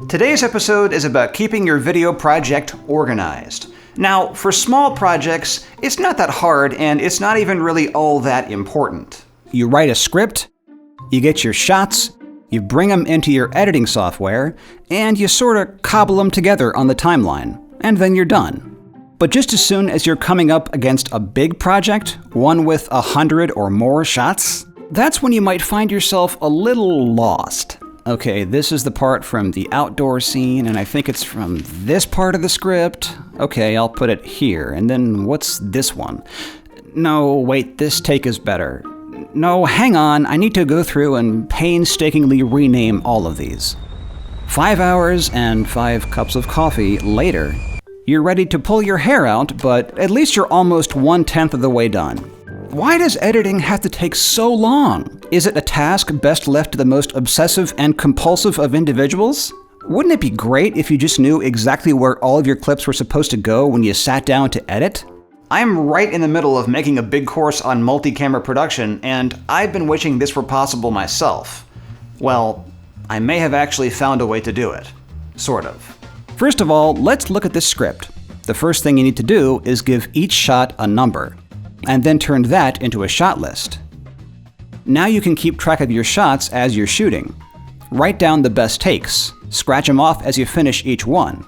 Today's episode is about keeping your video project organized. Now, for small projects, it's not that hard and it's not even really all that important. You write a script, you get your shots, you bring them into your editing software, and you sort of cobble them together on the timeline, and then you're done. But just as soon as you're coming up against a big project, one with 100 or more shots, that's when you might find yourself a little lost. Okay, this is the part from the outdoor scene, and I think it's from this part of the script. Okay, I'll put it here. And then what's this one? No, wait, this take is better. No, hang on, I need to go through and painstakingly rename all of these. 5 hours and 5 cups of coffee later, you're ready to pull your hair out, but at least you're almost 1/10 of the way done. Why does editing have to take so long? Is it a task best left to the most obsessive and compulsive of individuals? Wouldn't it be great if you just knew exactly where all of your clips were supposed to go when you sat down to edit? I'm right in the middle of making a big course on multi-camera production, and I've been wishing this were possible myself. Well, I may have actually found a way to do it. Sort of. First of all, let's look at this script. The first thing you need to do is give each shot a number, and then turn that into a shot list. Now you can keep track of your shots as you're shooting. Write down the best takes, scratch them off as you finish each one.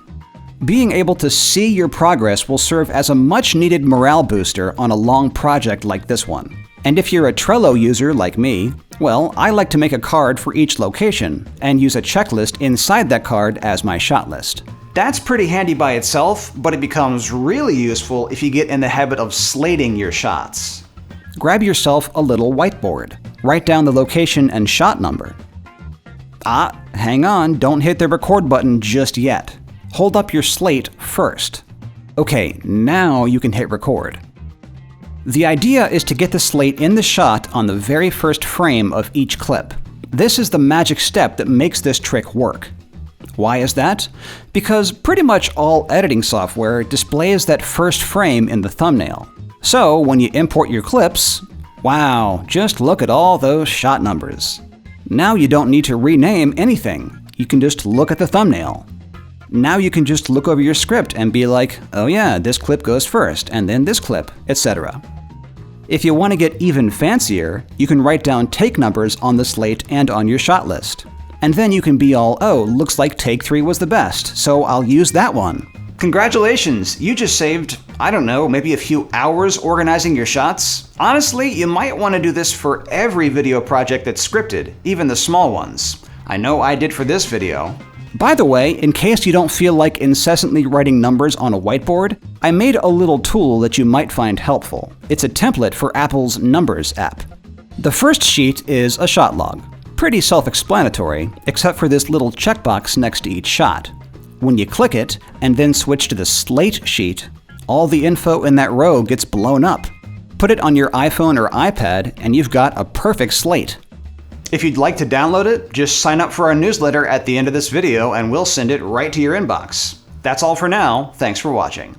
Being able to see your progress will serve as a much-needed morale booster on a long project like this one. And if you're a Trello user like me, well, I like to make a card for each location and use a checklist inside that card as my shot list. That's pretty handy by itself, but it becomes really useful if you get in the habit of slating your shots. Grab yourself a little whiteboard. Write down the location and shot number. Hang on, don't hit the record button just yet. Hold up your slate first. Okay, now you can hit record. The idea is to get the slate in the shot on the very first frame of each clip. This is the magic step that makes this trick work. Why is that? Because pretty much all editing software displays that first frame in the thumbnail. So when you import your clips, wow, just look at all those shot numbers. Now you don't need to rename anything. You can just look at the thumbnail. Now you can just look over your script and be like, oh yeah, this clip goes first, and then this clip, etc. If you want to get even fancier, you can write down take numbers on the slate and on your shot list. And then you can be all, oh, looks like take 3 was the best, so I'll use that one. Congratulations, you just saved, I don't know, maybe a few hours organizing your shots. Honestly, you might want to do this for every video project that's scripted, even the small ones. I know I did for this video. By the way, in case you don't feel like incessantly writing numbers on a whiteboard, I made a little tool that you might find helpful. It's a template for Apple's Numbers app. The first sheet is a shot log. Pretty self-explanatory, except for this little checkbox next to each shot. When you click it, and then switch to the slate sheet, all the info in that row gets blown up. Put it on your iPhone or iPad, and you've got a perfect slate. If you'd like to download it, just sign up for our newsletter at the end of this video and we'll send it right to your inbox. That's all for now. Thanks for watching.